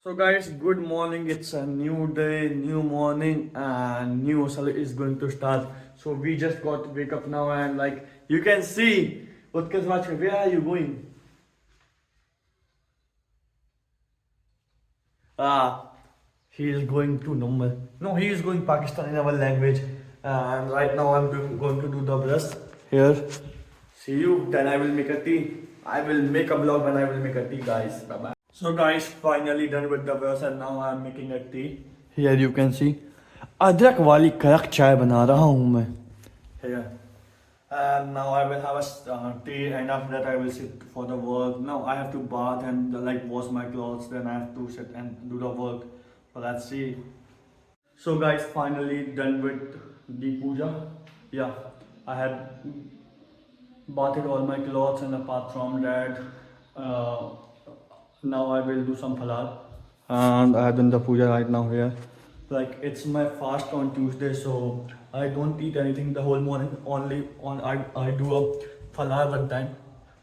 So guys, good morning. It's a new day, new morning, and new hustle is going to start. So we just got to wake up now, and like you can see, Utkarsh Vachkar, where are you going? He is going to Number. No, he is going Pakistan in our language. And right now going to do the brush here. See you. Then I will make a tea. I will make a vlog when I will make a tea, guys. Bye bye. So guys, finally done with the brush and now I am making a tea. Here you can see. अदरक वाली कड़क चाय बना रहा हूँ मैं. Here. And now I will have a tea, and after that I will sit for the work. Now I have to bath and like wash my clothes. Then I have to sit and do the work. So let's see. So guys, finally done with the puja. Yeah, I had bathed all my clothes, and apart from that, uh, now I will do some halal. And I have done the puja right now here. Like it's my fast on Tuesday, so I don't eat anything the whole morning. Only on I do a falafel one time.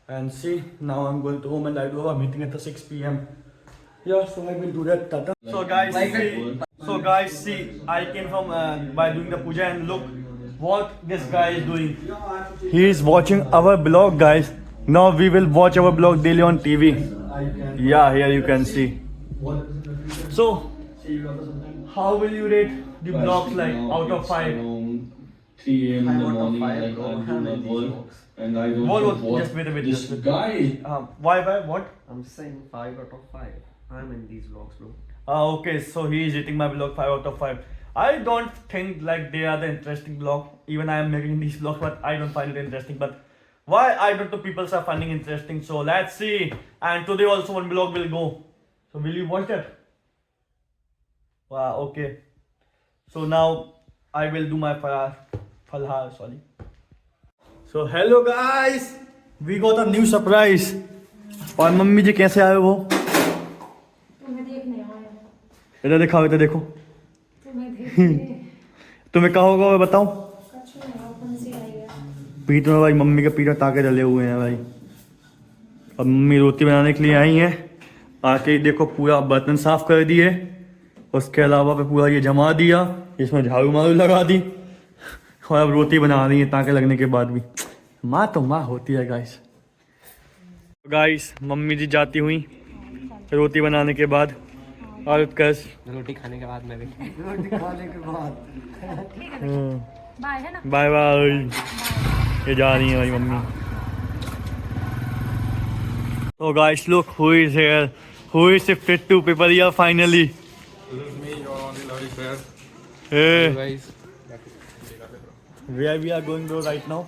And see, now I'm going to home and I do have a meeting at the 6 p.m. Yeah, so I will do that. Tata. So guys, see, I came from by doing the puja, and look what this guy is doing. He is watching our blog, guys. Now we will watch our blog daily on TV. Yeah, here you can see. So, how will you rate the blogs like out of 5? 3 a.m. in the Out of morning, five, like bro. I How do my many work, vlogs? and I don't What? watch Just wait a bit. this Just wait. guy. Why? What? I'm saying 5 out of 5. I'm in these vlogs, bro. Okay, so he is rating my blog 5 out of 5. I don't think like they are the interesting blog. Even I am making these vlogs, but I don't find it interesting. But why I don't know people are finding interesting. So let's see. And today also one blog will go. So will you watch that? Wow. Okay. So now I will do my falhar. Sorry. So hello guys. We got a new surprise. और mummy जी कैसे आए हो? तुम्हें देखने आया इधर दिखाओ, इधर देखो. तुम्हें देखने तुम्हें कहा होगा मैं बताऊं? कच्छ में अपन से आई है पीठ में भाई मम्मी के पीठ टाके डले हुए हैं भाई. अब मम्मी रोटी बनाने के लिए आई हैं. आके देखो पूरा बर्तन साफ कर दिए. उसके अलावा पे पूरा ये जमा दिया. इसमें झाड़ू मारू लगा दी. और अब रोटी बना रही है टाके लगने के बाद भी. माँ तो माँ होती है गाइस. गाइस मम्मी जी जाती हुई रोटी बनाने के बाद. और उत्कर्ष रोटी खाने के बाद मैं भी बाय है ना बाय बाय. ये जा रही है भाई mummy. So guys, look who is here. Who is shifted to Piparia finally? This is me, your only lovely fair. Hey, Guys, where we are going to right now?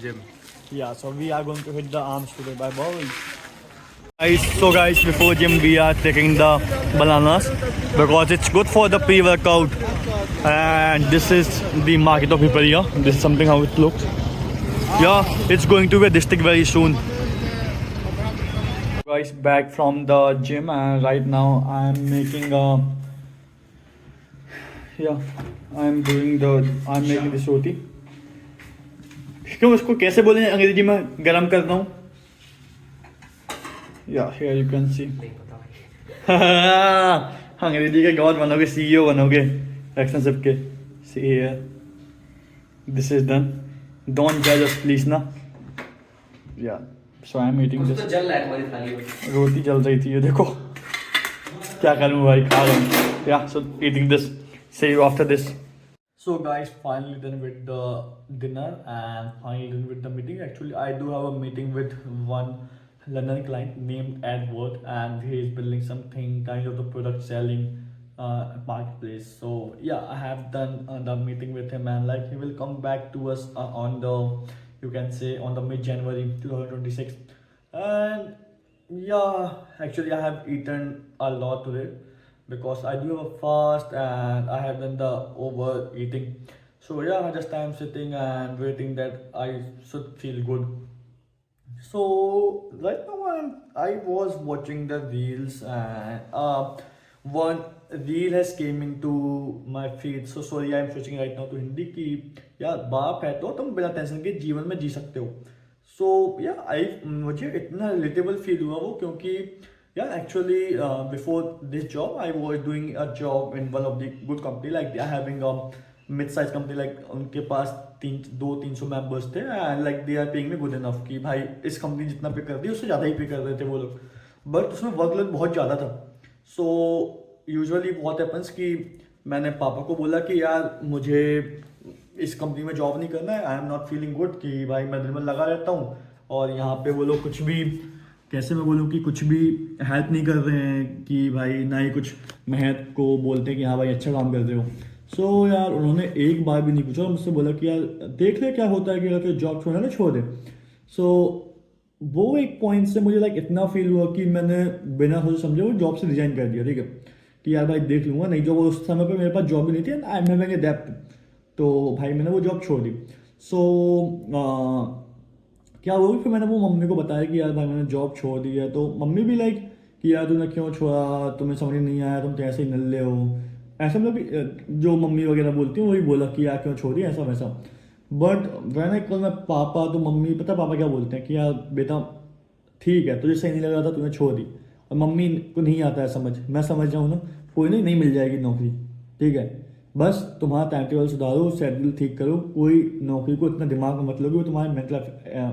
gym. Yeah, so we are going to hit the arms today by ball. So guys, before gym we are taking the bananas because it's good for the pre-workout. And this is the market of Piparia. This is something how it looks. Yeah, it's going to be a district very soon. Guys, back from the gym, and right now I'm making I'm making this roti. क्यों उसको कैसे बोले अंग्रेजी में गरम करता हूँ? Yeah, here you can see. नहीं पता भाई. अंग्रेजी के गॉड बनोगे, CEO बनोगे एक्सपेंसिव के. See here. This is done. Don't judge us please ना. Yeah. So I'm eating कुछ this. तो जल रहा है तुम्हारी थाली में. रोटी जल रही थी ये देखो. क्या करूँ भाई, खा रहा हूँ. Yeah, so eating this. See you after this. So guys, finally done with the dinner and finally done with the meeting. Actually, I do have a meeting with one London client named Edward, and he is building something kind of the product selling marketplace. So yeah, I have done the meeting with him, and like he will come back to us on the, you can say, on the mid-January 2026. And yeah, actually I have eaten a lot today because I do have a fast and I have done the overeating. So yeah, just I'm sitting and waiting that I should feel good. So right now I was watching the reels, and one reel has came into my feed. So sorry, I'm switching right now to Hindi कि यार बाप है तो तुम बिना tension के जीवन में जी सकते हो. So yeah, मुझे इतना रिलेटेबल फील हुआ वो, क्योंकि Yeah, actually, before this job, I was doing a job in one of the good company. Like they are having a mid-sized company. Like उनके पास 200-300 members थे, and like they are paying me good enough कि भाई इस company जितना पे कर दी उससे ज़्यादा ही पे कर रहे थे वो लोग. But उसमें वर्कलोड बहुत ज़्यादा था. So usually what happens कि मैंने पापा को बोला कि यार मुझे इस कंपनी में जॉब नहीं करना है. I am not feeling good कि भाई मैं दिन में लगा रहता हूँ और यहाँ पे वो लोग कुछ भी, कैसे मैं बोलूँ कि कुछ भी हेल्प नहीं कर रहे हैं कि भाई ना ही कुछ महक को बोलते हैं कि हाँ भाई अच्छा काम कर रहे हो. सो यार उन्होंने एक बार भी नहीं पूछा और मुझसे बोला कि यार देख ले क्या होता है कि अगर जॉब छोड़ना ना छोड़ दे. सो वो एक पॉइंट से मुझे लाइक इतना फील हुआ कि मैंने बिना सोचे समझे वो जॉब से रिजाइन कर दिया. ठीक है कि यार भाई देख लूँगा, नहीं जॉब उस समय पर मेरे पास जॉब भी नहीं थी and I am having a डेप्ट. तो भाई मैंने वो जॉब छोड़ दी. सो क्या हुआ कि फिर मैंने वो मम्मी को बताया कि यार भाई मैंने जॉब छोड़ दी है. तो मम्मी भी लाइक कि यार तूने क्यों छोड़ा, तुम्हें समझ नहीं आया, तुम तो ऐसे ही नल्ले हो, ऐसा मतलब कि जो मम्मी वगैरह बोलती हैं वही बोला कि यार क्यों छोड़ी ऐसा वैसा. But when I call my पापा तो मम्मी पता पापा क्या बोलते हैं कि यार बेटा ठीक है तुझे सही नहीं लग रहा था तूने छोड़ दी. और मम्मी को नहीं आता है समझ, मैं समझ जाऊँ ना, कोई नहीं मिल जाएगी नौकरी. ठीक है बस तुम्हारा टाइम टेबल सुधारो, शेड्यूल ठीक करो, कोई नौकरी को इतना दिमाग में मत लो कि वो तुम्हारे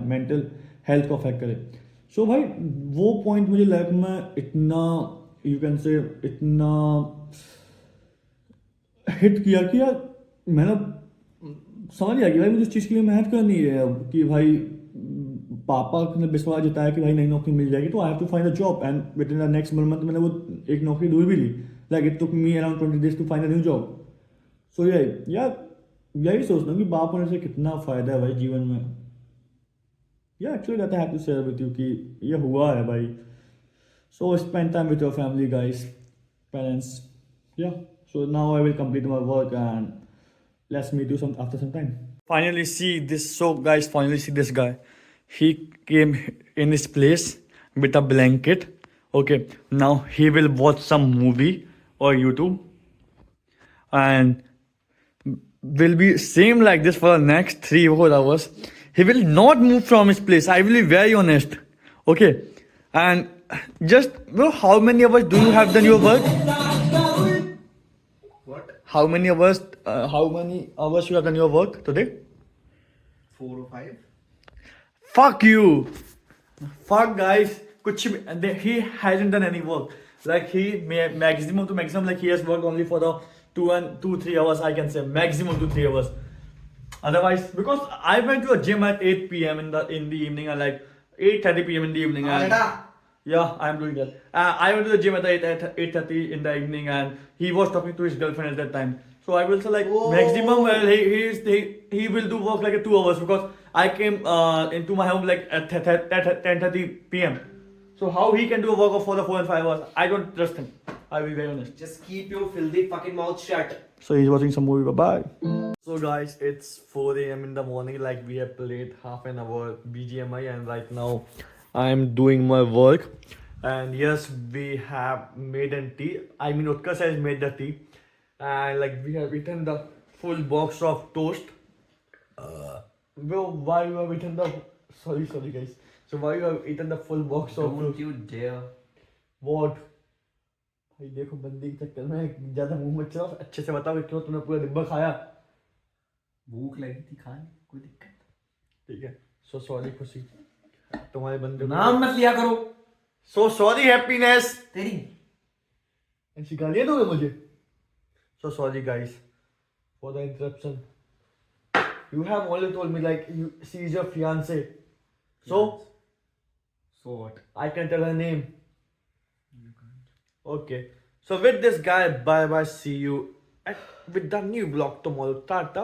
मेंटल हेल्थ को अफेक्ट करे. सो भाई वो पॉइंट मुझे लाइफ में इतना यू कैन से इतना हिट किया कि यार मैंने समझ गया कि भाई मुझे उस चीज़ के लिए मेहनत करनी है अब कि भाई पापा ने विश्वास जताया कि भाई नई नौकरी मिल जाएगी तो I have to find a job. And within the next month मैंने वो एक नौकरी ढूंढ भी ली. Like it took me around 20 days to find a new job. So यही सोचता हूँ कि बाप होने से कितना फ़ायदा है भाई जीवन में. Yeah actually that I have to share with you कि ये हुआ है भाई. So spend time with your family guys, parents. Yeah so now I will complete my work and let's meet you after some time. Finally see this. So guys, finally see this guy. He came in his place with a blanket. Okay, now he will watch some movie or YouTube and will be same like this for the next 3-4 hours. He will not move from his place. I will be very honest. Okay, and just bro, how many hours do you have done your work? What? How many hours you have done your work today? 4 or 5? Fuck you. Fuck guys. कुछ भी he hasn't done any work. Like he maximum to maximum like he has worked only for the 2-3 hours I can say, maximum to 3 hours. Otherwise, because I went to a gym at 8 p.m. in the evening and like 8:30 p.m. in the evening. And yeah, I'm doing that. I went to the gym at 8:30 in the evening and he was talking to his girlfriend at that time. So I will say like maximum he will do work like 2 hours because I came into my home like at 10:30 p.m. So how he can do a work for the 4 and 5 hours? I don't trust him. I will be very honest. Just keep your filthy fucking mouth shut. So he's watching some movie. Bye. So guys, it's 4 a.m. in the morning. Like we have played half an hour BGMI and right now I am doing my work. And yes, we have made a tea. I mean, Utkarsh has made the tea. And like we have eaten the full box of toast. Bro, why you have eaten the? Sorry guys. So why you have eaten the full box of? Don't you dare. What? भाई देखो बंदी के चक्कर में ज्यादा मुंह मत चलाओ. अच्छे से बताओ क्यों तुमने पूरा डिब्बा खाया. भूख लगी थी खाने, कोई दिक्कत. ठीक है. सो सॉरी खुशी, तुम्हारे बंदे नाम मत लिया करो. So sorry happiness. तेरी ऐसी गालियां दोगे मुझे. So sorry guys for the interruption. You have only told me like she is your fiance. So what? I can tell her name. You can't. Okay. So with this guy, bye bye. See you with the new vlog tomorrow. Tata.